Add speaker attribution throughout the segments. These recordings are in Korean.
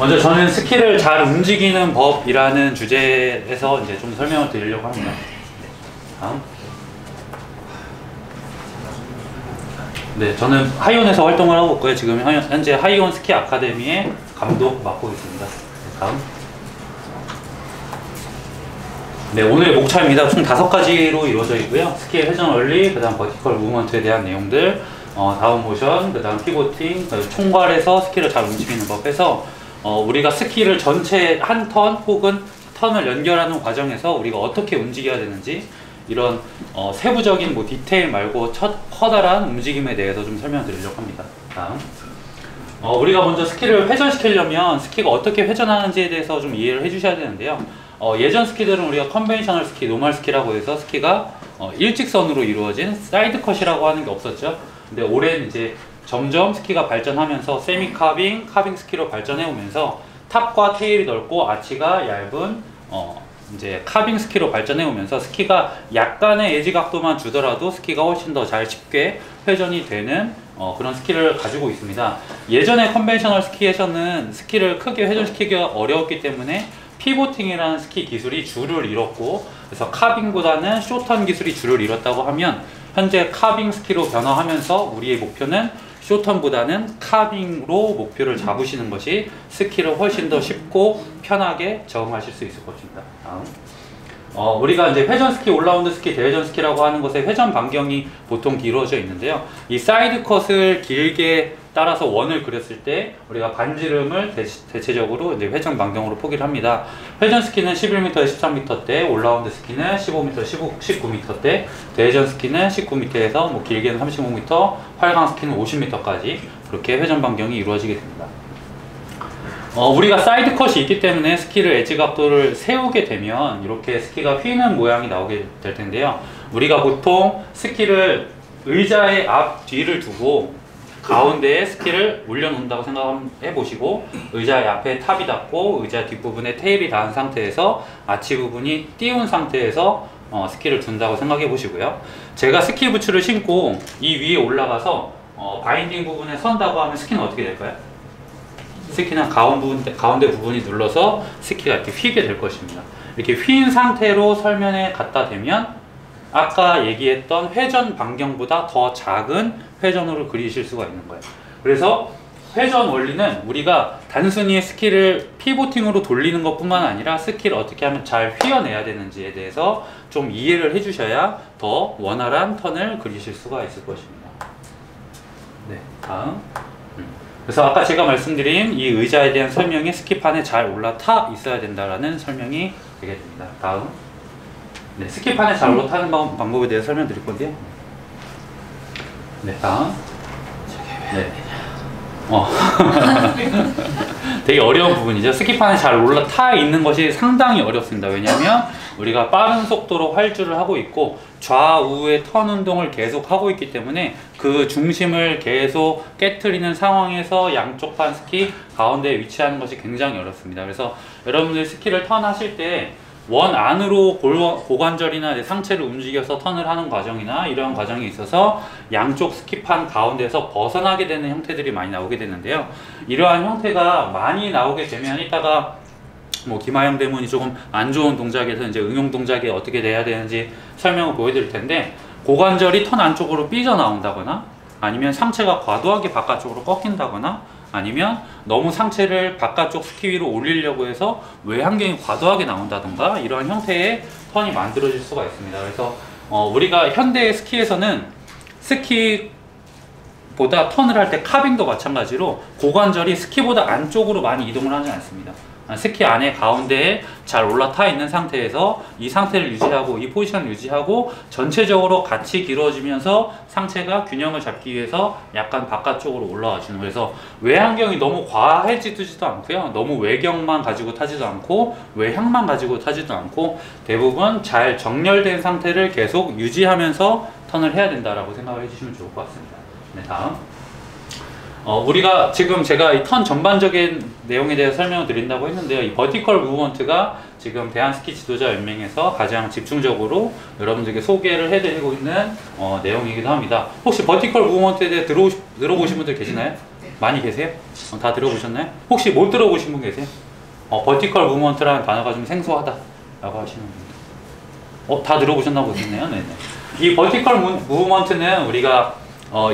Speaker 1: 먼저 저는 스키를 잘 움직이는 법이라는 주제에서 이제 좀 설명을 드리려고 합니다. 다음. 네, 저는 하이온에서 활동을 하고 있고요. 지금 현재 하이온 스키 아카데미의 감독 맡고 있습니다. 다음. 네, 오늘의 목차입니다. 총 5가지로 이루어져 있고요. 스키의 회전 원리, 그 다음 버티컬 무브먼트에 대한 내용들, 다운 모션, 그 다음 피보팅, 총괄해서 스키를 잘 움직이는 법 해서 우리가 스키를 전체 한 턴 혹은 턴을 연결하는 과정에서 우리가 어떻게 움직여야 되는지 이런 세부적인 뭐 디테일 말고 커다란 움직임에 대해서 좀 설명드리려고 합니다. 다음. 우리가 먼저 스키를 회전시키려면 스키가 어떻게 회전하는지에 대해서 좀 이해를 해주셔야 되는데요. 예전 스키들은 우리가 컨벤셔널 스키, 노멀 스키라고 해서 스키가 일직선으로 이루어진 사이드 컷이라고 하는 게 없었죠. 근데 올해는 이제 점점 스키가 발전하면서 세미 카빙, 카빙 스키로 발전해 오면서 탑과 테일이 넓고 아치가 얇은 이제 카빙 스키로 발전해 오면서 스키가 약간의 에지 각도만 주더라도 스키가 훨씬 더 잘 쉽게 회전이 되는 그런 스키를 가지고 있습니다. 예전에 컨벤셔널 스키에서는 스키를 크게 회전시키기가 어려웠기 때문에 피보팅이라는 스키 기술이 주를 이뤘고, 그래서 카빙보다는 쇼턴 기술이 주를 이뤘다고 하면 현재 카빙 스키로 변화하면서 우리의 목표는 쇼턴보다는 카빙으로 목표를 잡으시는 것이 스키를 훨씬 더 쉽고 편하게 적응하실 수 있을 것입니다. 다음. 우리가 이제 회전 스키, 올라운드 스키, 대회전 스키라고 하는 것에 회전 반경이 보통 이루어져 있는데요. 이 사이드 컷을 길게 따라서 원을 그렸을 때 우리가 반지름을 대체적으로 이제 회전 반경으로 포기를 합니다. 회전 스키는 11m에 13m대, 올라운드 스키는 15m, 19m대, 대회전 스키는 19m에서 뭐 길게는 35m, 활강 스키는 50m까지 그렇게 회전 반경이 이루어지게 됩니다. 우리가 사이드 컷이 있기 때문에 스키를 엣지 각도를 세우게 되면 이렇게 스키가 휘는 모양이 나오게 될 텐데요. 우리가 보통 스키를 의자의 앞 뒤를 두고 가운데에 스키를 올려놓는다고 생각해 보시고, 의자의 앞에 탑이 닿고 의자 뒷부분에 테일이 닿은 상태에서 아치 부분이 띄운 상태에서 스키를 둔다고 생각해 보시고요. 제가 스키 부츠를 신고 이 위에 올라가서 바인딩 부분에 선다고 하면 스키는 어떻게 될까요? 스키는 가운데 부분이 눌러서 스키가 이렇게 휘게 될 것입니다. 이렇게 휜 상태로 설면에 갖다 대면 아까 얘기했던 회전 반경보다 더 작은 회전으로 그리실 수가 있는 거예요. 그래서 회전 원리는 우리가 단순히 스키를 피보팅으로 돌리는 것 뿐만 아니라 스키를 어떻게 하면 잘 휘어내야 되는지에 대해서 좀 이해를 해주셔야 더 원활한 턴을 그리실 수가 있을 것입니다. 네, 다음. 그래서 아까 제가 말씀드린 이 의자에 대한 설명이 스키판에 잘 올라타 있어야 된다라는 설명이 되게 됩니다. 다음. 네, 스키판에 잘 올라타는 방법에 대해서 설명드릴 건데요. 네, 다음. 네. 되게 어려운 부분이죠. 스키판에 잘 올라타 있는 것이 상당히 어렵습니다. 왜냐하면 우리가 빠른 속도로 활주를 하고 있고 좌우의 턴 운동을 계속 하고 있기 때문에 그 중심을 계속 깨트리는 상황에서 양쪽 판 스키 가운데에 위치하는 것이 굉장히 어렵습니다. 그래서 여러분들 스키를 턴하실 때 원 안으로 고관절이나 상체를 움직여서 턴을 하는 과정이나 이러한 과정이 있어서 양쪽 스키판 가운데서 벗어나게 되는 형태들이 많이 나오게 되는데요. 이러한 형태가 많이 나오게 되면 이따가 뭐 김하영 대문이 조금 안 좋은 동작에서 이제 응용 동작이 어떻게 돼야 되는지 설명을 보여드릴 텐데, 고관절이 턴 안쪽으로 삐져나온다거나 아니면 상체가 과도하게 바깥쪽으로 꺾인다거나 아니면 너무 상체를 바깥쪽 스키 위로 올리려고 해서 외환경이 과도하게 나온다던가 이러한 형태의 턴이 만들어질 수가 있습니다. 그래서 우리가 현대 스키에서는 스키보다 턴을 할 때 카빙도 마찬가지로 고관절이 스키보다 안쪽으로 많이 이동을 하지 않습니다. 스키 안에 가운데에 잘 올라타 있는 상태에서 이 상태를 유지하고 이 포지션을 유지하고 전체적으로 같이 길어지면서 상체가 균형을 잡기 위해서 약간 바깥쪽으로 올라와 주는, 그래서 외환경이 너무 과해지지도 않고요, 너무 외경만 가지고 타지도 않고 외향만 가지고 타지도 않고 대부분 잘 정렬된 상태를 계속 유지하면서 턴을 해야 된다라고 생각을 해주시면 좋을 것 같습니다. 네, 다음. 우리가 지금 제가 이 턴 전반적인 내용에 대해서 설명을 드린다고 했는데요. 이 버티컬 무브먼트가 지금 대한스키 지도자 연맹에서 가장 집중적으로 여러분들에게 소개를 해드리고 있는 내용이기도 합니다. 혹시 버티컬 무브먼트에 대해 들어보신 분들 계시나요? 많이 계세요? 다 들어보셨나요? 혹시 못 들어보신 분 계세요? 버티컬 무브먼트라는 단어가 좀 생소하다 라고 하시는 분들. 다 들어보셨나 보겠네요. 네네. 이 버티컬 무브먼트는 우리가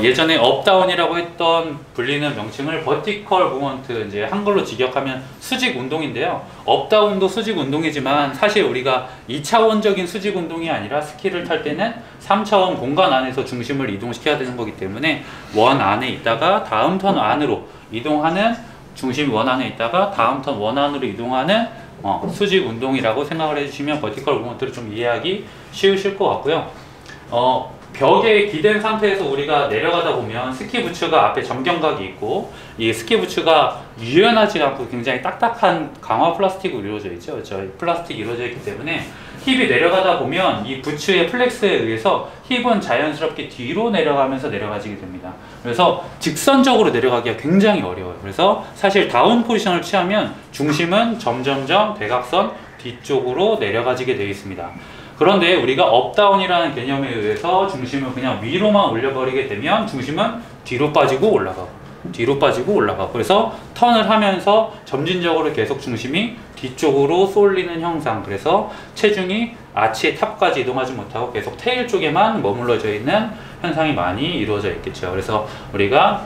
Speaker 1: 예전에 업다운이라고 했던 불리는 명칭을 버티컬 무브먼트, 이제 한글로 직역하면 수직 운동인데요. 업다운도 수직 운동이지만 사실 우리가 2차원적인 수직 운동이 아니라 스키를 탈 때는 3차원 공간 안에서 중심을 이동시켜야 되는 거기 때문에 원 안에 있다가 다음 턴 안으로 이동하는, 중심이 원 안에 있다가 다음 턴 원 안으로 이동하는 수직 운동이라고 생각을 해주시면 버티컬 무브먼트를 좀 이해하기 쉬우실 것 같고요. 벽에 기댄 상태에서 우리가 내려가다 보면 스키 부츠가 앞에 점경각이 있고, 이 스키 부츠가 유연하지 않고 굉장히 딱딱한 강화 플라스틱으로 이루어져 있죠. 그렇죠? 플라스틱이 이루어져 있기 때문에 힙이 내려가다 보면 이 부츠의 플렉스에 의해서 힙은 자연스럽게 뒤로 내려가면서 내려가지게 됩니다. 그래서 직선적으로 내려가기가 굉장히 어려워요. 그래서 사실 다운 포지션을 취하면 중심은 점점점 대각선 뒤쪽으로 내려가지게 되어 있습니다. 그런데 우리가 업다운이라는 개념에 의해서 중심을 그냥 위로만 올려버리게 되면 중심은 뒤로 빠지고 올라가고 뒤로 빠지고 올라가고, 그래서 턴을 하면서 점진적으로 계속 중심이 뒤쪽으로 쏠리는 형상, 그래서 체중이 아치의 탑까지 이동하지 못하고 계속 테일 쪽에만 머물러져 있는 현상이 많이 이루어져 있겠죠. 그래서 우리가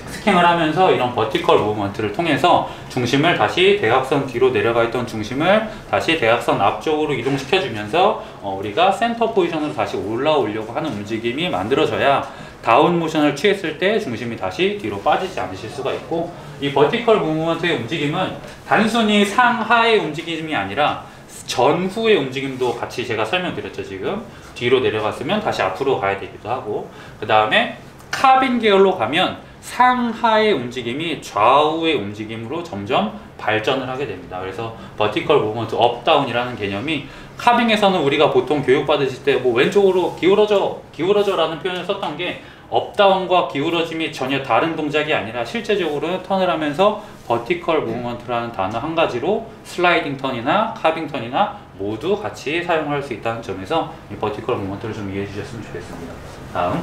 Speaker 1: 스킹을 하면서 이런 버티컬 무브먼트를 통해서 중심을 다시 대각선 뒤로 내려가 있던 중심을 다시 대각선 앞쪽으로 이동시켜 주면서 우리가 센터 포지션으로 다시 올라오려고 하는 움직임이 만들어져야 다운 모션을 취했을 때 중심이 다시 뒤로 빠지지 않으실 수가 있고, 이 버티컬 무브먼트의 움직임은 단순히 상하의 움직임이 아니라 전후의 움직임도 같이 제가 설명드렸죠. 지금 뒤로 내려갔으면 다시 앞으로 가야 되기도 하고, 그 다음에 카빈 계열로 가면 상하의 움직임이 좌우의 움직임으로 점점 발전을 하게 됩니다. 그래서 버티컬 무브먼트 업다운이라는 개념이 카빙에서는 우리가 보통 교육받으실 때 뭐 왼쪽으로 기울어져 라는 표현을 썼던 게 업다운과 기울어짐이 전혀 다른 동작이 아니라 실제적으로 턴을 하면서 버티컬 무브먼트라는 단어 한 가지로 슬라이딩 턴이나 카빙 턴이나 모두 같이 사용할 수 있다는 점에서 이 버티컬 무브먼트를 좀 이해해 주셨으면 좋겠습니다. 다음,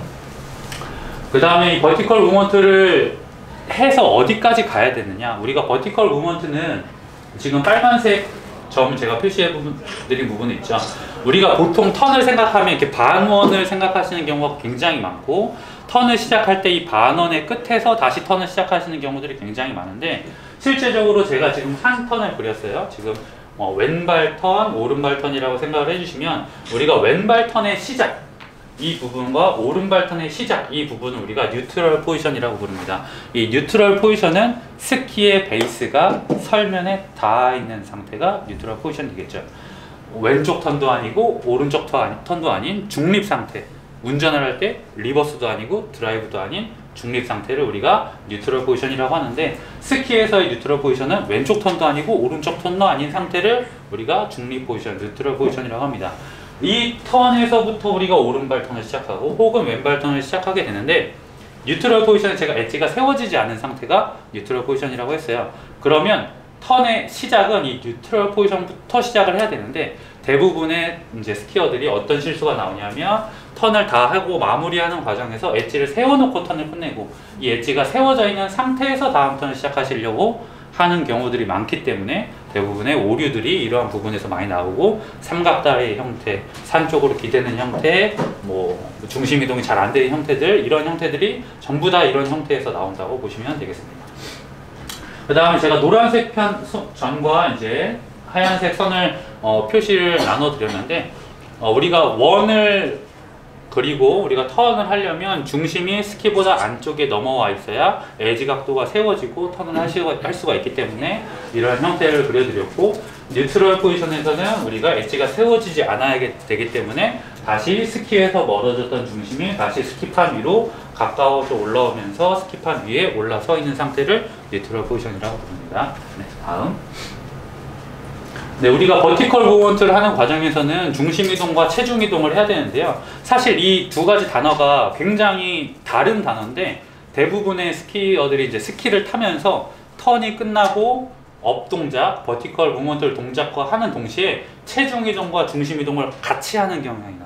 Speaker 1: 그 다음에 이 버티컬 무브먼트를 해서 어디까지 가야 되느냐. 우리가 버티컬 무브먼트는 지금 빨간색 점 제가 표시해 드린 부분이 있죠. 우리가 보통 턴을 생각하면 이렇게 반원을 생각하시는 경우가 굉장히 많고, 턴을 시작할 때 이 반원의 끝에서 다시 턴을 시작하시는 경우들이 굉장히 많은데, 실제적으로 제가 지금 한 턴을 그렸어요. 지금 왼발 턴, 오른발 턴이라고 생각을 해주시면 우리가 왼발 턴의 시작, 이 부분과 오른발 턴의 시작, 이 부분은 우리가 뉴트럴 포지션이라고 부릅니다. 이 뉴트럴 포지션은 스키의 베이스가 설면에 닿아 있는 상태가 뉴트럴 포지션이겠죠. 왼쪽 턴도 아니고 오른쪽 턴도 아닌 중립 상태, 운전을 할 때 리버스도 아니고 드라이브도 아닌 중립 상태를 우리가 뉴트럴 포지션이라고 하는데, 스키에서의 뉴트럴 포지션은 왼쪽 턴도 아니고 오른쪽 턴도 아닌 상태를 우리가 중립 포지션, 뉴트럴 포지션이라고 합니다. 이 턴에서부터 우리가 오른발 턴을 시작하고 혹은 왼발 턴을 시작하게 되는데, 뉴트럴 포지션에 제가 엣지가 세워지지 않은 상태가 뉴트럴 포지션이라고 했어요. 그러면 턴의 시작은 이 뉴트럴 포지션부터 시작을 해야 되는데, 대부분의 이제 스키어들이 어떤 실수가 나오냐면 턴을 다 하고 마무리하는 과정에서 엣지를 세워놓고 턴을 끝내고, 이 엣지가 세워져 있는 상태에서 다음 턴을 시작하시려고 하는 경우들이 많기 때문에 대부분의 오류들이 이러한 부분에서 많이 나오고, 삼각다의 형태, 산 쪽으로 기대는 형태, 뭐 중심 이동이 잘 안 되는 형태들, 이런 형태들이 전부 다 이런 형태에서 나온다고 보시면 되겠습니다. 그 다음에 제가 노란색 전과 이제 하얀색 선을 표시를 나눠 드렸는데, 우리가 원을 그리고 우리가 턴을 하려면 중심이 스키보다 안쪽에 넘어와 있어야 에지 각도가 세워지고 턴을 할 수가 있기 때문에 이런 형태를 그려드렸고, 뉴트럴 포지션에서는 우리가 엣지가 세워지지 않아야 되기 때문에 다시 스키에서 멀어졌던 중심이 다시 스키판 위로 가까워져 올라오면서 스키판 위에 올라서 있는 상태를 뉴트럴 포지션이라고 부릅니다. 네, 다음. 네, 우리가 버티컬 무브먼트를 하는 과정에서는 중심 이동과 체중 이동을 해야 되는데요. 사실 이 두 가지 단어가 굉장히 다른 단어인데, 대부분의 스키어들이 이제 스키를 타면서 턴이 끝나고 업 동작, 버티컬 무브먼트를 동작과 하는 동시에 체중 이동과 중심 이동을 같이 하는 경향이 나오죠.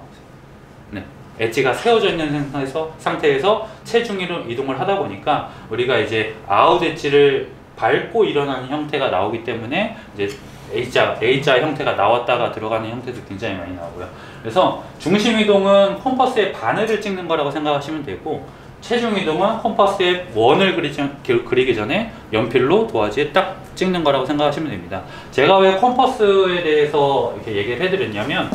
Speaker 1: 네, 엣지가 세워져 있는 상태에서 체중 이동을 하다 보니까 우리가 이제 아웃 엣지를 밟고 일어나는 형태가 나오기 때문에 이제 A자 형태가 나왔다가 들어가는 형태도 굉장히 많이 나오고요. 그래서 중심 이동은 컴퍼스의 바늘을 찍는 거라고 생각하시면 되고, 체중 이동은 컴퍼스의 원을 그리기 전에 연필로 도화지에 딱 찍는 거라고 생각하시면 됩니다. 제가 왜 컴퍼스에 대해서 이렇게 얘기를 해드렸냐면,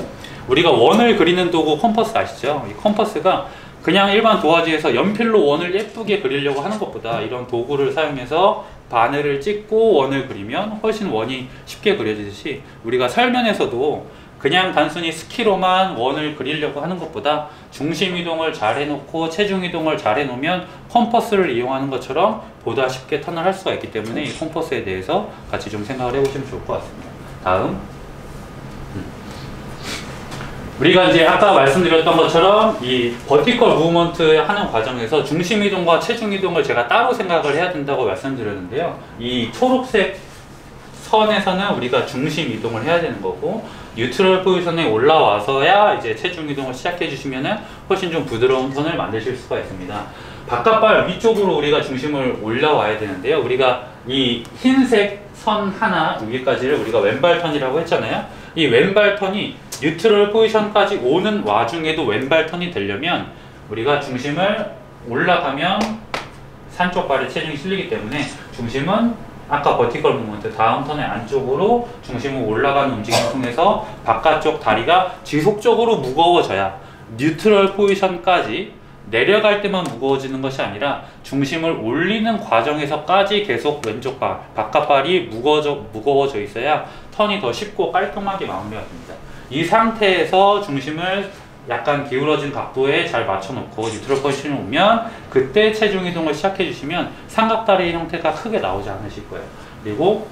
Speaker 1: 우리가 원을 그리는 도구 컴퍼스 아시죠? 이 컴퍼스가 그냥 일반 도화지에서 연필로 원을 예쁘게 그리려고 하는 것보다 이런 도구를 사용해서 바늘을 찍고 원을 그리면 훨씬 원이 쉽게 그려지듯이, 우리가 설면에서도 그냥 단순히 스키로만 원을 그리려고 하는 것보다 중심 이동을 잘 해놓고 체중 이동을 잘 해놓으면 컴퍼스를 이용하는 것처럼 보다 쉽게 턴을 할 수가 있기 때문에 이 컴퍼스에 대해서 같이 좀 생각을 해보시면 좋을 것 같습니다. 다음, 우리가 이제 아까 말씀드렸던 것처럼 이 버티컬 무브먼트 하는 과정에서 중심 이동과 체중 이동을 제가 따로 생각을 해야 된다고 말씀드렸는데요. 이 초록색 선에서는 우리가 중심 이동을 해야 되는 거고, 뉴트럴 포지션에 올라와서야 이제 체중 이동을 시작해 주시면은 훨씬 좀 부드러운 턴을 만드실 수가 있습니다. 바깥발 위쪽으로 우리가 중심을 올라와야 되는데요. 우리가 이 흰색 선 하나 여기까지를 우리가 왼발 턴이라고 했잖아요. 이 왼발 턴이 뉴트럴 포지션까지 오는 와중에도 왼발 턴이 되려면 우리가 중심을 올라가면 산쪽 발에 체중이 실리기 때문에 중심은 아까 버티컬 무브먼트 다음 턴의 안쪽으로 중심을 올라가는 움직임을 통해서 바깥쪽 다리가 지속적으로 무거워져야 뉴트럴 포지션까지 내려갈 때만 무거워지는 것이 아니라 중심을 올리는 과정에서까지 계속 왼쪽 발, 바깥발이 무거워져 있어야 턴이 더 쉽고 깔끔하게 마무리가 됩니다. 이 상태에서 중심을 약간 기울어진 각도에 잘 맞춰놓고 뉴트럴 포지션에 오면 그때 체중 이동을 시작해 주시면 삼각다리 형태가 크게 나오지 않으실 거예요. 그리고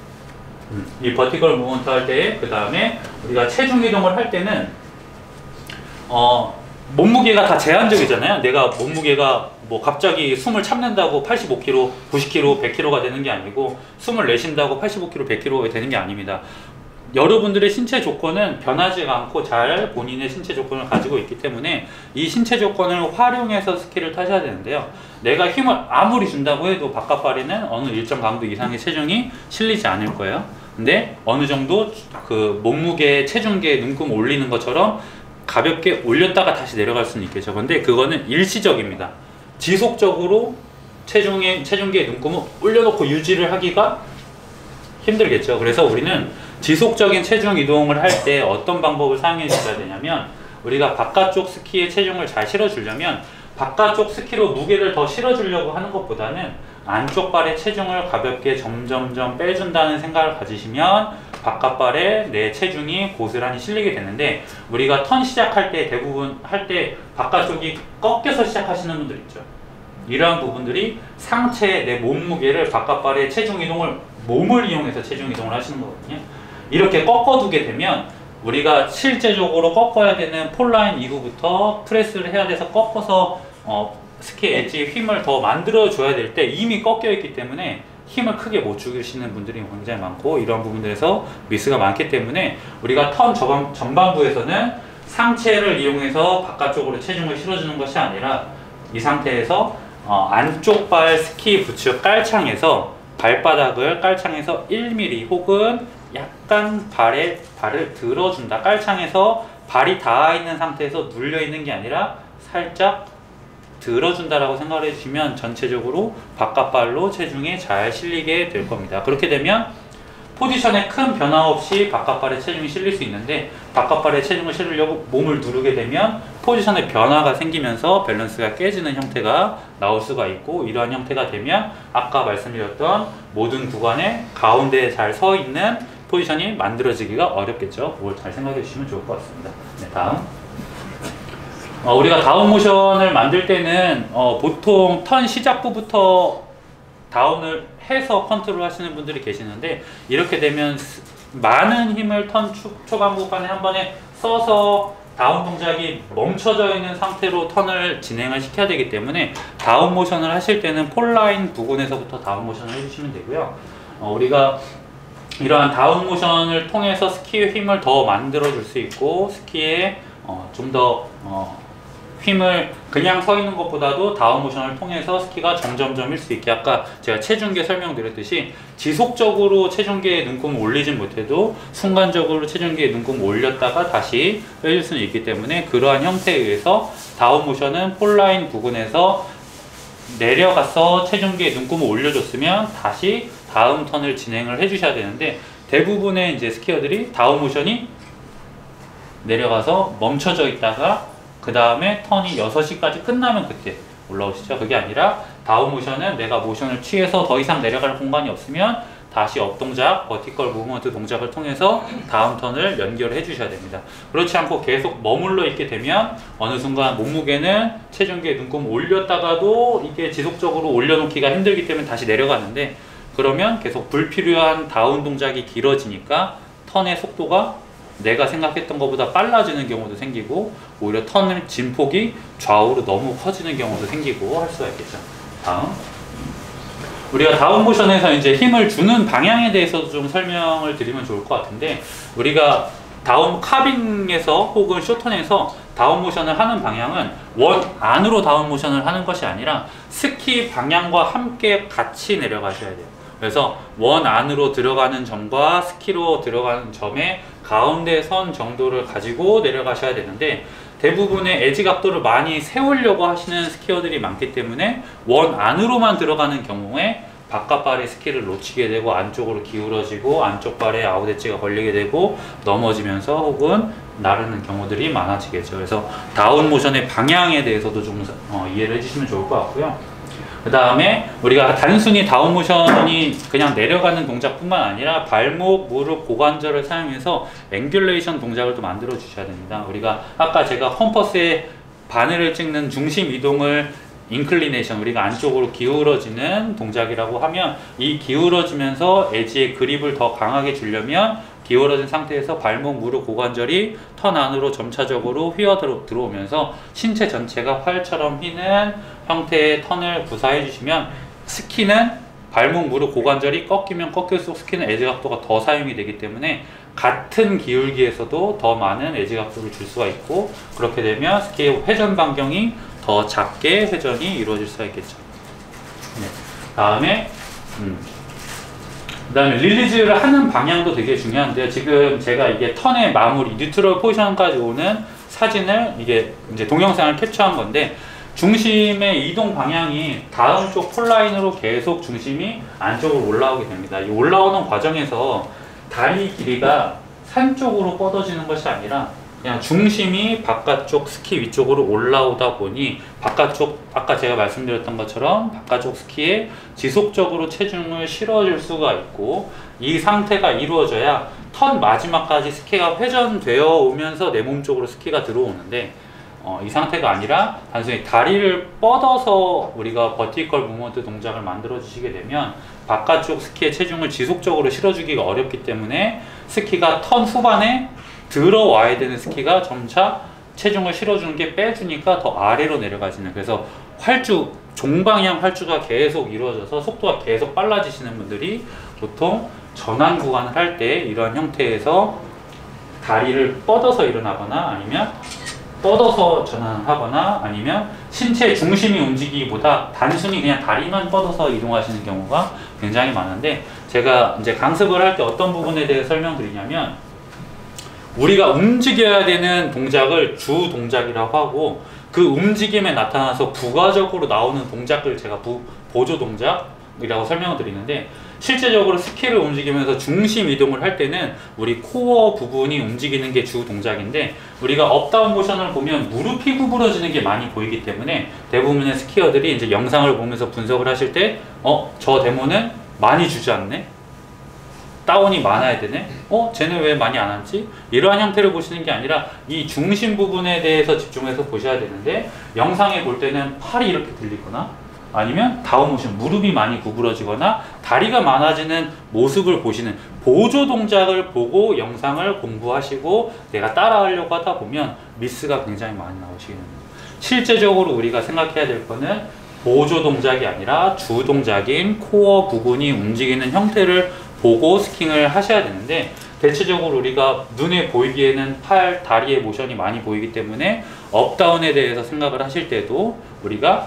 Speaker 1: 이 버티컬 무브먼트 할 때, 그 다음에 우리가 체중 이동을 할 때는 몸무게가 다 제한적이잖아요. 내가 몸무게가 뭐 갑자기 숨을 참는다고 85kg, 90kg, 100kg가 되는 게 아니고, 숨을 내쉰다고 85kg, 100kg가 되는 게 아닙니다. 여러분들의 신체 조건은 변하지가 않고 잘 본인의 신체 조건을 가지고 있기 때문에 이 신체 조건을 활용해서 스키를 타셔야 되는데요. 내가 힘을 아무리 준다고 해도 바깥발에는 어느 일정 강도 이상의 체중이 실리지 않을 거예요. 근데 어느 정도 그 몸무게, 체중계 눈금 올리는 것처럼 가볍게 올렸다가 다시 내려갈 수는 있겠죠. 근데 그거는 일시적입니다. 지속적으로 체중계의 눈금을 올려놓고 유지를 하기가 힘들겠죠. 그래서 우리는 지속적인 체중 이동을 할 때 어떤 방법을 사용해 주셔야 되냐면, 우리가 바깥쪽 스키에 체중을 잘 실어주려면 바깥쪽 스키로 무게를 더 실어주려고 하는 것보다는 안쪽 발에 체중을 가볍게 점점점 빼준다는 생각을 가지시면 바깥발에 내 체중이 고스란히 실리게 되는데, 우리가 턴 시작할 때 대부분 할 때 바깥쪽이 꺾여서 시작하시는 분들 있죠. 이러한 부분들이 상체의 내 몸무게를 바깥발에 체중 이동을 몸을 이용해서 체중 이동을 하시는 거거든요. 이렇게 꺾어두게 되면 우리가 실제적으로 꺾어야 되는 폴라인 이후부터 프레스를 해야 돼서 꺾어서 스키 엣지에 힘을 더 만들어줘야 될 때 이미 꺾여 있기 때문에 힘을 크게 못 주시는 분들이 굉장히 많고, 이런 부분들에서 미스가 많기 때문에 우리가 턴 전반부에서는 상체를 이용해서 바깥쪽으로 체중을 실어주는 것이 아니라 이 상태에서 안쪽 발 스키 부츠 깔창에서 발바닥을 깔창에서 1mm 혹은 약간 발을 들어준다. 깔창에서 발이 닿아 있는 상태에서 눌려 있는 게 아니라 살짝 들어준다라고 생각을 해주시면 전체적으로 바깥발로 체중이 잘 실리게 될 겁니다. 그렇게 되면 포지션에 큰 변화 없이 바깥발에 체중이 실릴 수 있는데, 바깥발에 체중을 실으려고 몸을 누르게 되면 포지션에 변화가 생기면서 밸런스가 깨지는 형태가 나올 수가 있고, 이러한 형태가 되면 아까 말씀드렸던 모든 구간에 가운데에 잘 서 있는 포지션이 만들어지기가 어렵겠죠. 그걸 잘 생각해 주시면 좋을 것 같습니다. 네, 다음. 우리가 다운 모션을 만들 때는 보통 턴 시작부부터 다운을 해서 컨트롤 하시는 분들이 계시는데, 이렇게 되면 많은 힘을 턴 초반 구간에 한 번에 써서 다운 동작이 멈춰져 있는 상태로 턴을 진행을 시켜야 되기 때문에 다운 모션을 하실 때는 폴라인 부근에서부터 다운 모션을 해주시면 되고요. 우리가 이러한 다운 모션을 통해서 스키의 힘을 더 만들어 줄 수 있고, 스키에 좀 더 힘을 그냥 서 있는 것보다도 다운 모션을 통해서 스키가 점점점 일 수 있게, 아까 제가 체중계 설명드렸듯이 지속적으로 체중계에 눈금을 올리진 못해도 순간적으로 체중계에 눈금을 올렸다가 다시 빼줄 수는 있기 때문에 그러한 형태에 의해서 다운 모션은 폴라인 부근에서 내려가서 체중계에 눈금을 올려줬으면 다시 다음 턴을 진행을 해주셔야 되는데, 대부분의 이제 스키어들이 다운 모션이 내려가서 멈춰져 있다가 그 다음에 턴이 6시까지 끝나면 그때 올라오시죠. 그게 아니라 다운 모션은 내가 모션을 취해서 더 이상 내려갈 공간이 없으면 다시 업 동작, 버티컬 무브먼트 동작을 통해서 다음 턴을 연결해 주셔야 됩니다. 그렇지 않고 계속 머물러 있게 되면 어느 순간 몸무게는 체중계에 눈금 올렸다가도 이게 지속적으로 올려놓기가 힘들기 때문에 다시 내려가는데, 그러면 계속 불필요한 다운 동작이 길어지니까 턴의 속도가 내가 생각했던 것보다 빨라지는 경우도 생기고, 오히려 턴을 진폭이 좌우로 너무 커지는 경우도 생기고 할 수가 있겠죠. 다음, 우리가 다운 모션에서 이제 힘을 주는 방향에 대해서도 좀 설명을 드리면 좋을 것 같은데, 우리가 다운 카빙에서 혹은 쇼턴에서 다운 모션을 하는 방향은 원 안으로 다운 모션을 하는 것이 아니라 스키 방향과 함께 같이 내려가셔야 돼요. 그래서 원 안으로 들어가는 점과 스키로 들어가는 점의 가운데 선 정도를 가지고 내려가셔야 되는데, 대부분의 에지 각도를 많이 세우려고 하시는 스키어들이 많기 때문에 원 안으로만 들어가는 경우에 바깥발에 스키를 놓치게 되고 안쪽으로 기울어지고 안쪽 발에 아웃 엣지가 걸리게 되고 넘어지면서 혹은 나르는 경우들이 많아지겠죠. 그래서 다운 모션의 방향에 대해서도 좀 이해를 해주시면 좋을 것 같고요. 그 다음에 우리가 단순히 다운 모션이 그냥 내려가는 동작뿐만 아니라 발목, 무릎, 고관절을 사용해서 앵귤레이션 동작을 또 만들어 주셔야 됩니다. 우리가 아까 제가 컴퍼스에 바늘을 찍는 중심 이동을 인클리네이션, 우리가 안쪽으로 기울어지는 동작이라고 하면, 이 기울어지면서 에지의 그립을 더 강하게 주려면 기울어진 상태에서 발목, 무릎, 고관절이 턴 안으로 점차적으로 휘어 들어오면서 신체 전체가 활처럼 휘는 형태의 턴을 구사해 주시면, 스키는 발목, 무릎, 고관절이 꺾이면 꺾일수록 스키는 에지 각도가 더 사용이 되기 때문에 같은 기울기에서도 더 많은 에지 각도를 줄 수가 있고, 그렇게 되면 스키의 회전 반경이 더 작게 회전이 이루어질 수가 있겠죠. 네. 다음에 릴리즈를 하는 방향도 되게 중요한데요. 지금 제가 이게 턴의 마무리, 뉴트럴 포지션까지 오는 사진을 이게 이제 동영상을 캡처한 건데, 중심의 이동 방향이 다음 쪽 폴라인으로 계속 중심이 안쪽으로 올라오게 됩니다. 이 올라오는 과정에서 다리 길이가 산 쪽으로 뻗어지는 것이 아니라 그냥 중심이 바깥쪽 스키 위쪽으로 올라오다 보니 바깥쪽, 아까 제가 말씀드렸던 것처럼 바깥쪽 스키에 지속적으로 체중을 실어줄 수가 있고, 이 상태가 이루어져야 턴 마지막까지 스키가 회전되어 오면서 내 몸 쪽으로 스키가 들어오는데, 이 상태가 아니라 단순히 다리를 뻗어서 우리가 버티컬 무브먼트 동작을 만들어 주시게 되면 바깥쪽 스키에 체중을 지속적으로 실어주기가 어렵기 때문에 스키가 턴 후반에 들어와야 되는 스키가 점차 체중을 실어주는 게 빼주니까 더 아래로 내려가지는, 그래서 활주, 종방향 활주가 계속 이루어져서 속도가 계속 빨라지시는 분들이 보통 전환 구간을 할 때 이런 형태에서 다리를 뻗어서 일어나거나 아니면 뻗어서 전환하거나 아니면 신체 중심이 움직이기보다 단순히 그냥 다리만 뻗어서 이동하시는 경우가 굉장히 많은데, 제가 이제 강습을 할 때 어떤 부분에 대해 설명드리냐면, 우리가 움직여야 되는 동작을 주 동작이라고 하고, 그 움직임에 나타나서 부가적으로 나오는 동작을 제가 보조 동작이라고 설명을 드리는데, 실제적으로 스키를 움직이면서 중심 이동을 할 때는 우리 코어 부분이 움직이는 게 주 동작인데, 우리가 업다운 모션을 보면 무릎이 구부러지는 게 많이 보이기 때문에 대부분의 스키어들이 이제 영상을 보면서 분석을 하실 때 저 데모는 많이 주지 않네? 다운이 많아야 되네? 쟤는 왜 많이 안 왔지? 이러한 형태를 보시는 게 아니라 이 중심 부분에 대해서 집중해서 보셔야 되는데, 영상에 볼 때는 팔이 이렇게 들리거나 아니면 다운 모션, 무릎이 많이 구부러지거나 다리가 많아지는 모습을 보시는 보조 동작을 보고 영상을 공부하시고 내가 따라하려고 하다 보면 미스가 굉장히 많이 나오시게 됩니다. 실제적으로 우리가 생각해야 될 거는 보조 동작이 아니라 주 동작인 코어 부분이 움직이는 형태를 보고 스킹을 하셔야 되는데, 대체적으로 우리가 눈에 보이기에는 팔, 다리의 모션이 많이 보이기 때문에 업다운에 대해서 생각을 하실 때도 우리가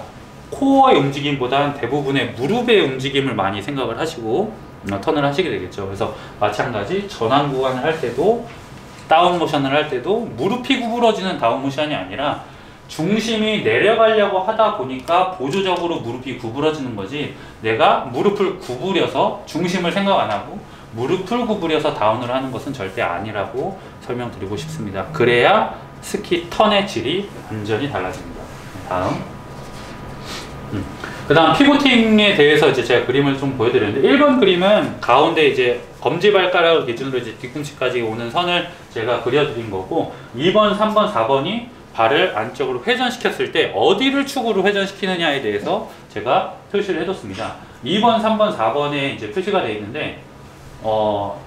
Speaker 1: 코어의 움직임보다는 대부분의 무릎의 움직임을 많이 생각을 하시고 턴을 하시게 되겠죠. 그래서 마찬가지 전환 구간을 할 때도 다운 모션을 할 때도 무릎이 구부러지는 다운 모션이 아니라 중심이 내려가려고 하다 보니까 보조적으로 무릎이 구부러지는 거지, 내가 무릎을 구부려서 중심을 생각 안 하고 무릎을 구부려서 다운을 하는 것은 절대 아니라고 설명드리고 싶습니다. 그래야 스키 턴의 질이 완전히 달라집니다. 다음. 그 다음 피보팅에 대해서 이제 제가 그림을 좀 보여드렸는데, 1번 그림은 가운데 이제 검지발가락을 기준으로 이제 뒤꿈치까지 오는 선을 제가 그려드린 거고, 2번, 3번, 4번이 발을 안쪽으로 회전시켰을 때 어디를 축으로 회전시키느냐에 대해서 제가 표시를 해뒀습니다. 2번, 3번, 4번에 이제 표시가 되어 있는데,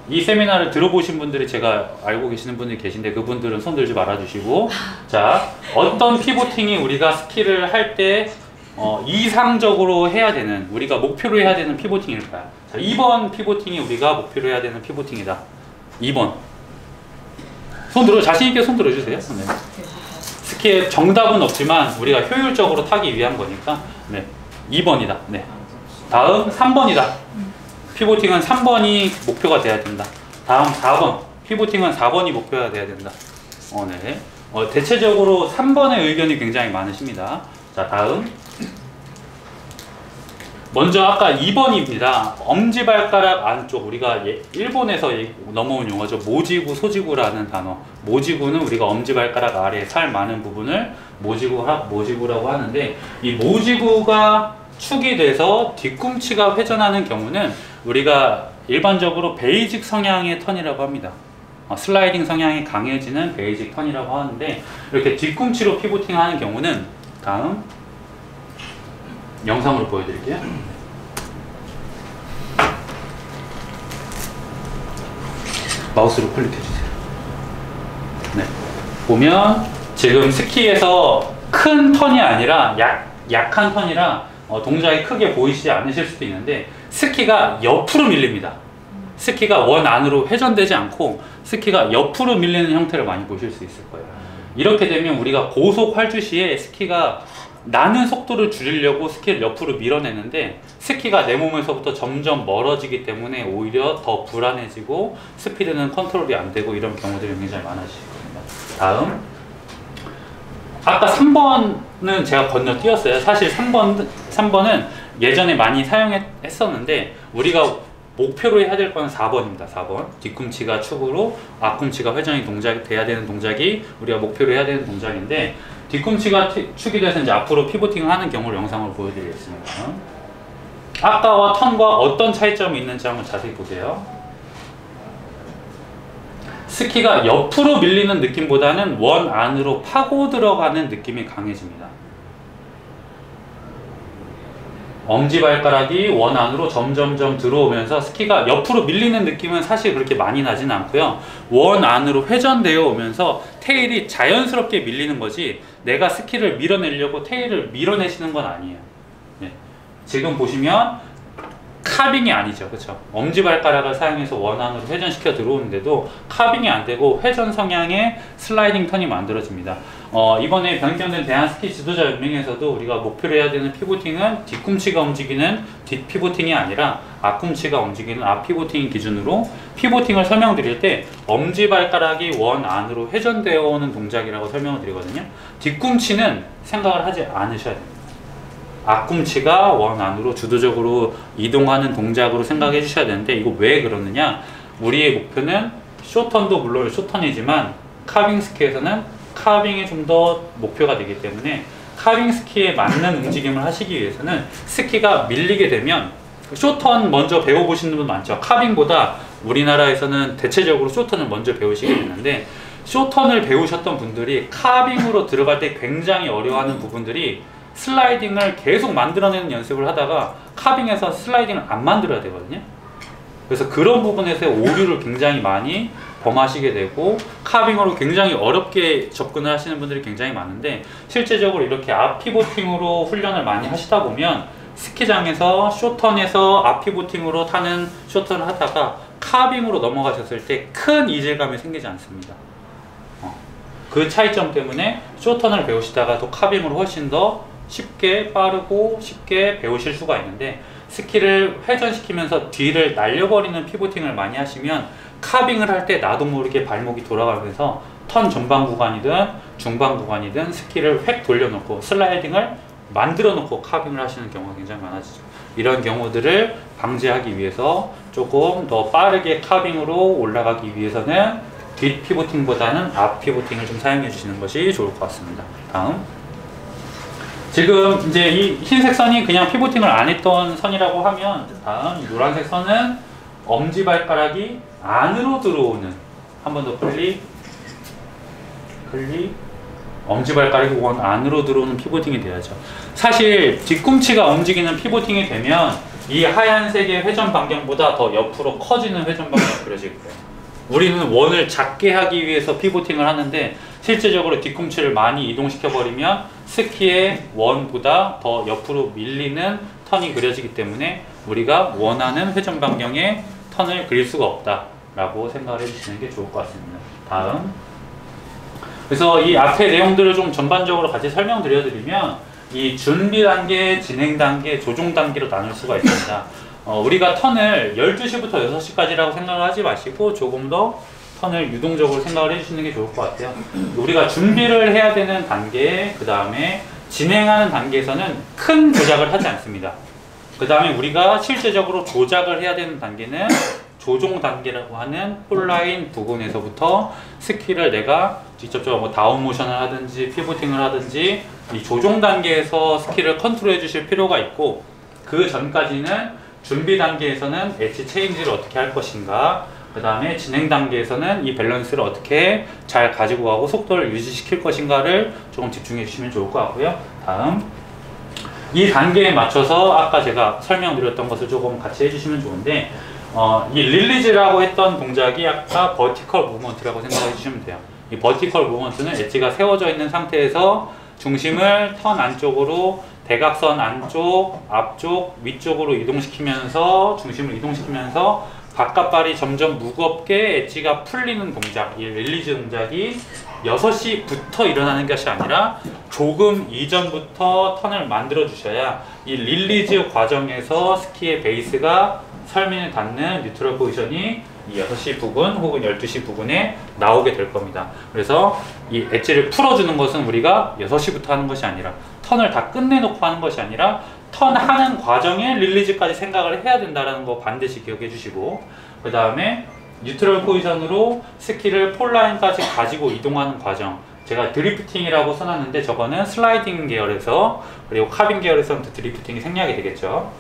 Speaker 1: 이 세미나를 들어보신 분들이 제가 알고 계시는 분들이 계신데 그분들은 손 들지 말아주시고, 자, 어떤 피보팅이 우리가 스키를 할 때 이상적으로 해야 되는, 우리가 목표로 해야 되는 피보팅일까요? 자, 2번 피보팅이 우리가 목표로 해야 되는 피보팅이다. 2번. 손 들어, 자신있게 손 들어주세요. 네. 스키의 정답은 없지만 우리가 효율적으로 타기 위한 거니까. 네. 2번이다. 네. 다음 3번이다. 피보팅은 3번이 목표가 돼야 된다. 다음 4번. 피보팅은 4번이 목표가 돼야 된다. 네. 대체적으로 3번의 의견이 굉장히 많으십니다. 자, 다음. 먼저 아까 2번입니다. 엄지발가락 안쪽, 우리가 일본에서 넘어온 용어죠. 모지구, 소지구라는 단어. 모지구는 우리가 엄지발가락 아래 살 많은 부분을 모지구라고 하는데, 이 모지구가 축이 돼서 뒤꿈치가 회전하는 경우는 우리가 일반적으로 베이직 성향의 턴이라고 합니다. 슬라이딩 성향이 강해지는 베이직 턴이라고 하는데, 이렇게 뒤꿈치로 피보팅 하는 경우는, 다음 영상으로 보여드릴게요. 마우스로 클릭해주세요. 네. 보면 지금 스키에서 큰 턴이 아니라 약한 턴이라 동작이 크게 보이시지 않으실 수도 있는데, 스키가 옆으로 밀립니다. 스키가 원 안으로 회전되지 않고 스키가 옆으로 밀리는 형태를 많이 보실 수 있을 거예요. 이렇게 되면 우리가 고속 활주 시에 스키가 나는 속도를 줄이려고 스키를 옆으로 밀어내는데, 스키가 내 몸에서부터 점점 멀어지기 때문에 오히려 더 불안해지고 스피드는 컨트롤이 안 되고 이런 경우들이 굉장히 많아지실 겁니다. 다음. 아까 3번은 제가 건너뛰었어요. 사실 3번은 예전에 많이 사용했었는데 우리가 목표로 해야 될 건 4번입니다. 4번. 뒤꿈치가 축으로 앞꿈치가 회전이 돼야 되는 동작이 우리가 목표로 해야 되는 동작인데, 뒤꿈치가 축이 돼서 이제 앞으로 피보팅을 하는 경우를 영상으로 보여드리겠습니다. 아까와 턴과 어떤 차이점이 있는지 한번 자세히 보세요. 스키가 옆으로 밀리는 느낌보다는 원 안으로 파고 들어가는 느낌이 강해집니다. 엄지발가락이 원 안으로 점점점 들어오면서 스키가 옆으로 밀리는 느낌은 사실 그렇게 많이 나진 않고요. 원 안으로 회전되어 오면서 테일이 자연스럽게 밀리는 거지, 내가 스키를 밀어내려고 테일을 밀어내시는 건 아니에요. 네. 지금 보시면 카빙이 아니죠. 그렇죠? 엄지발가락을 사용해서 원 안으로 회전시켜 들어오는데도 카빙이 안 되고 회전 성향의 슬라이딩 턴이 만들어집니다. 이번에 변경된 대한스키 지도자연맹에서도 우리가 목표로 해야 되는 피보팅은 뒤꿈치가 움직이는 뒷 피보팅이 아니라 앞꿈치가 움직이는 앞 피보팅 기준으로 피보팅을 설명드릴 때 엄지발가락이 원 안으로 회전되어 오는 동작이라고 설명을 드리거든요. 뒤꿈치는 생각을 하지 않으셔야 됩니다. 앞꿈치가 원 안으로 주도적으로 이동하는 동작으로 생각해 주셔야 되는데, 이거 왜 그러느냐, 우리의 목표는 쇼턴도 물론 쇼턴이지만 카빙 스키에서는 카빙이 좀 더 목표가 되기 때문에 카빙 스키에 맞는 움직임을 하시기 위해서는 스키가 밀리게 되면, 쇼턴 먼저 배워보시는 분 많죠. 카빙보다 우리나라에서는 대체적으로 쇼턴을 먼저 배우시게 되는데, 쇼턴을 배우셨던 분들이 카빙으로 들어갈 때 굉장히 어려워하는 부분들이, 슬라이딩을 계속 만들어내는 연습을 하다가 카빙에서 슬라이딩을 안 만들어야 되거든요. 그래서 그런 부분에서 오류를 굉장히 많이 범하시게 되고, 카빙으로 굉장히 어렵게 접근을 하시는 분들이 굉장히 많은데, 실제적으로 이렇게 앞피보팅으로 훈련을 많이 하시다 보면 스키장에서 쇼턴에서 앞피보팅으로 타는 쇼턴을 하다가 카빙으로 넘어가셨을 때 큰 이질감이 생기지 않습니다. 그 차이점 때문에 쇼턴을 배우시다가 또 카빙으로 훨씬 더 쉽게 빠르고 쉽게 배우실 수가 있는데, 스키를 회전시키면서 뒤를 날려버리는 피보팅을 많이 하시면 카빙을 할 때 나도 모르게 발목이 돌아가면서 턴 전방 구간이든 중방 구간이든 스키를 획 돌려놓고 슬라이딩을 만들어 놓고 카빙을 하시는 경우가 굉장히 많아지죠. 이런 경우들을 방지하기 위해서 조금 더 빠르게 카빙으로 올라가기 위해서는 뒷 피보팅보다는 앞 피보팅을 좀 사용해 주시는 것이 좋을 것 같습니다. 다음, 지금 이제 이 흰색 선이 그냥 피보팅을 안 했던 선이라고 하면, 다음 노란색 선은 엄지발가락이 안으로 들어오는, 한 번 더 클릭, 엄지발가락이 원 안으로 들어오는 피보팅이 돼야죠. 사실 뒤꿈치가 움직이는 피보팅이 되면 이 하얀색의 회전 반경보다 더 옆으로 커지는 회전 반경이 그려질 거예요. 우리는 원을 작게 하기 위해서 피보팅을 하는데, 실제적으로 뒤꿈치를 많이 이동시켜 버리면 스키의 원보다 더 옆으로 밀리는 턴이 그려지기 때문에 우리가 원하는 회전 반경의 턴을 그릴 수가 없다 라고 생각을 해주시는 게 좋을 것 같습니다. 다음, 그래서 이 앞에 내용들을 좀 전반적으로 같이 설명드려드리면, 이 준비 단계, 진행 단계, 조종 단계로 나눌 수가 있습니다. 우리가 턴을 12시부터 6시까지라고 생각을 하지 마시고 조금 더 턴을 유동적으로 생각을 해주시는 게 좋을 것 같아요. 우리가 준비를 해야 되는 단계, 그 다음에 진행하는 단계에서는 큰 조작을 하지 않습니다. 그 다음에 우리가 실제적으로 조작을 해야 되는 단계는 조종 단계라고 하는 폴라인 부근에서부터 스키를 내가 직접적으로 뭐 다운 모션을 하든지 피보팅을 하든지 이 조종 단계에서 스키를 컨트롤 해 주실 필요가 있고, 그 전까지는 준비 단계에서는 엣지 체인지를 어떻게 할 것인가, 그 다음에 진행 단계에서는 이 밸런스를 어떻게 잘 가지고 가고 속도를 유지시킬 것인가를 조금 집중해 주시면 좋을 것 같고요. 다음, 이 단계에 맞춰서 아까 제가 설명드렸던 것을 조금 같이 해주시면 좋은데, 이 릴리즈라고 했던 동작이 아까 버티컬 무브먼트라고 생각해 주시면 돼요. 이 버티컬 무브먼트는 엣지가 세워져 있는 상태에서 중심을 턴 안쪽으로, 대각선 안쪽, 앞쪽, 위쪽으로 이동시키면서 중심을 이동시키면서 바깥발이 점점 무겁게 엣지가 풀리는 동작, 이 릴리즈 동작이 6시부터 일어나는 것이 아니라 조금 이전부터 턴을 만들어 주셔야 이 릴리즈 과정에서 스키의 베이스가 설면에 닿는 뉴트럴 포지션이 이 6시 부근 혹은 12시 부근에 나오게 될 겁니다. 그래서 이 엣지를 풀어주는 것은 우리가 6시부터 하는 것이 아니라, 턴을 다 끝내놓고 하는 것이 아니라 턴하는 과정에 릴리즈까지 생각을 해야 된다는 거 반드시 기억해 주시고, 그 다음에 뉴트럴 포지션으로 스키를 폴라인까지 가지고 이동하는 과정, 제가 드리프팅이라고 써놨는데 저거는 슬라이딩 계열에서, 그리고 카빙 계열에서는 드리프팅이 생략이 되겠죠.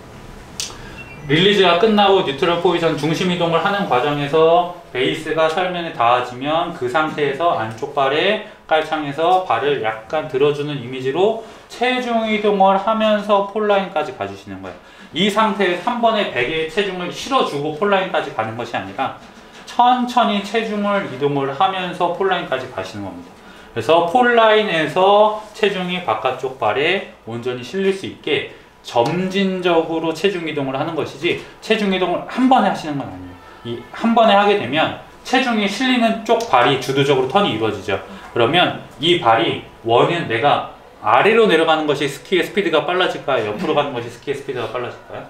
Speaker 1: 릴리즈가 끝나고 뉴트럴 포지션 중심 이동을 하는 과정에서 베이스가 설면에 닿아지면 그 상태에서 안쪽 발의 깔창에서 발을 약간 들어주는 이미지로 체중 이동을 하면서 폴라인까지 가주시는 거예요. 이 상태에서 한 번에 베개에 체중을 실어주고 폴라인까지 가는 것이 아니라 천천히 체중을 이동을 하면서 폴라인까지 가시는 겁니다. 그래서 폴라인에서 체중이 바깥쪽 발에 온전히 실릴 수 있게 점진적으로 체중 이동을 하는 것이지, 체중 이동을 한 번에 하시는 건 아니에요. 이 한 번에 하게 되면 체중이 실리는 쪽 발이 주도적으로 턴이 이루어지죠. 그러면 이 발이 원은 내가 아래로 내려가는 것이 스키의 스피드가 빨라질까요? 옆으로 가는 것이 스키의 스피드가 빨라질까요?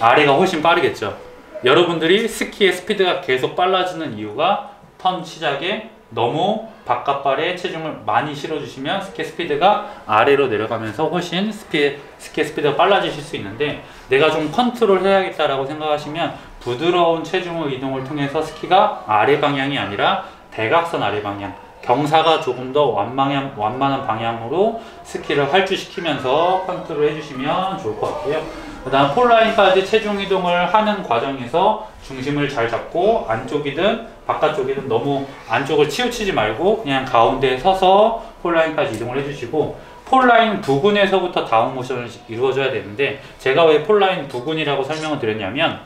Speaker 1: 아래가 훨씬 빠르겠죠. 여러분들이 스키의 스피드가 계속 빨라지는 이유가 턴 시작에 너무 바깥발에 체중을 많이 실어주시면 스키 스피드가 아래로 내려가면서 훨씬 스키의 스피드가 빨라지실 수 있는데, 내가 좀 컨트롤 해야겠다라고 생각하시면 부드러운 체중의 이동을 통해서 스키가 아래 방향이 아니라 대각선 아래 방향, 경사가 조금 더 완만한 방향으로 스키를 활주시키면서 컨트롤 해주시면 좋을 것 같고요. 그 다음 폴라인까지 체중 이동을 하는 과정에서 중심을 잘 잡고 안쪽이든 바깥쪽이든 너무 안쪽을 치우치지 말고 그냥 가운데에 서서 폴라인까지 이동을 해주시고, 폴라인 부근에서부터 다운 모션을 이루어져야 되는데, 제가 왜 폴라인 부근이라고 설명을 드렸냐면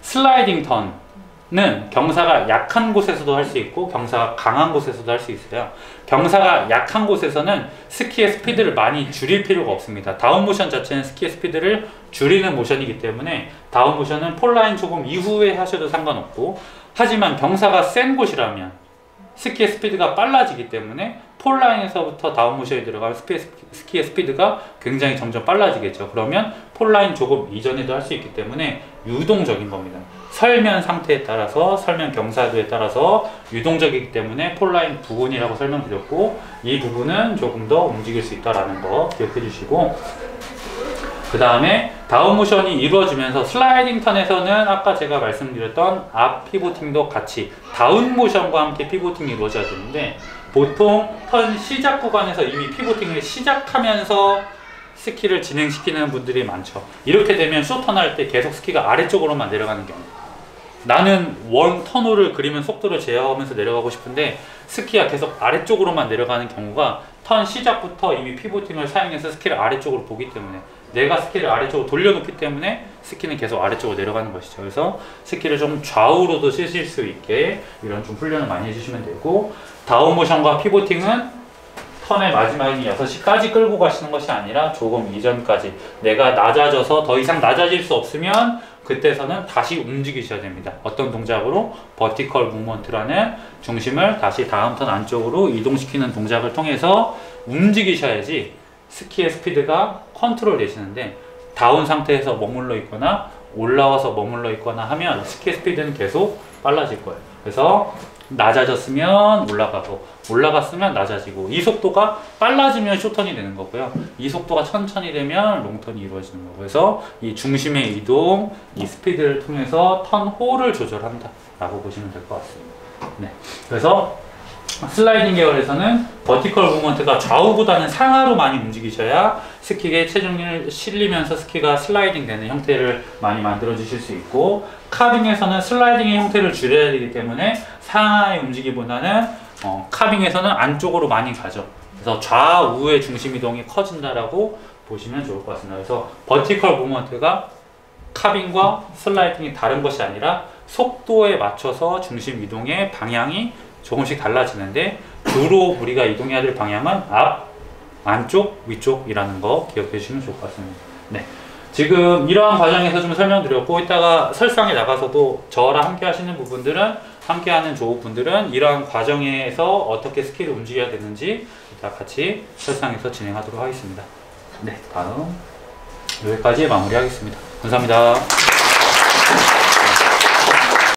Speaker 1: 슬라이딩 턴은 경사가 약한 곳에서도 할 수 있고 경사가 강한 곳에서도 할 수 있어요. 경사가 약한 곳에서는 스키의 스피드를 많이 줄일 필요가 없습니다. 다운 모션 자체는 스키의 스피드를 줄이는 모션이기 때문에 다운 모션은 폴라인 조금 이후에 하셔도 상관없고, 하지만 경사가 센 곳이라면 스키의 스피드가 빨라지기 때문에 폴라인에서부터 다운 모션이 들어가면 스키의 스피드가 굉장히 점점 빨라지겠죠. 그러면 폴라인 조금 이전에도 할 수 있기 때문에 유동적인 겁니다. 설면 상태에 따라서, 설면 경사도에 따라서 유동적이기 때문에 폴라인 부분이라고 설명드렸고, 이 부분은 조금 더 움직일 수 있다는 거 기억해 주시고, 그 다음에 다운 모션이 이루어지면서 슬라이딩 턴에서는 아까 제가 말씀드렸던 앞 피보팅도 같이 다운 모션과 함께 피보팅이 이루어져야 되는데, 보통 턴 시작 구간에서 이미 피보팅을 시작하면서 스키를 진행시키는 분들이 많죠. 이렇게 되면 쇼턴 할 때 계속 스키가 아래쪽으로만 내려가는 경우, 나는 원 턴호를 그리면 속도를 제어하면서 내려가고 싶은데 스키가 계속 아래쪽으로만 내려가는 경우가 턴 시작부터 이미 피보팅을 사용해서 스키를 아래쪽으로 보기 때문에, 내가 스키를 아래쪽으로 돌려놓기 때문에 스키는 계속 아래쪽으로 내려가는 것이죠. 그래서 스키를 좀 좌우로도 쓰실 수 있게 이런 좀 훈련을 많이 해주시면 되고, 다운 모션과 피보팅은 턴의 마지막인 6시까지 끌고 가시는 것이 아니라 조금 이전까지, 내가 낮아져서 더 이상 낮아질 수 없으면 그때서는 다시 움직이셔야 됩니다. 어떤 동작으로? 버티컬 무브먼트라는 중심을 다시 다음 턴 안쪽으로 이동시키는 동작을 통해서 움직이셔야지 스키의 스피드가 컨트롤 되시는데, 다운 상태에서 머물러 있거나 올라와서 머물러 있거나 하면 스키의 스피드는 계속 빨라질 거예요. 그래서 낮아졌으면 올라가고 올라갔으면 낮아지고, 이 속도가 빨라지면 쇼턴이 되는 거고요. 이 속도가 천천히 되면 롱턴이 이루어지는 거고, 그래서 이 중심의 이동, 이 스피드를 통해서 턴 호를 조절한다 라고 보시면 될 것 같습니다. 네. 그래서 슬라이딩 계열에서는 버티컬 무브먼트가 좌우보다는 상하로 많이 움직이셔야 스키에 체중을 실리면서 스키가 슬라이딩 되는 형태를 많이 만들어 주실 수 있고, 카빙에서는 슬라이딩의 형태를 줄여야 되기 때문에 상하의 움직이기보다는 카빙에서는 안쪽으로 많이 가죠. 그래서 좌우의 중심 이동이 커진다라고 보시면 좋을 것 같습니다. 그래서 버티컬 무브먼트가 카빙과 슬라이딩이 다른 것이 아니라 속도에 맞춰서 중심 이동의 방향이 조금씩 달라지는데, 주로 우리가 이동해야 될 방향은 앞, 안쪽, 위쪽이라는 거 기억해 주시면 좋을 것 같습니다. 네. 지금 이러한 과정에서 좀 설명드렸고, 이따가 설상에 나가서도 저랑 함께 하시는 함께 하는 조우분들은 이러한 과정에서 어떻게 스키를 움직여야 되는지 이따 같이 설상에서 진행하도록 하겠습니다. 네. 다음 여기까지 마무리하겠습니다. 감사합니다.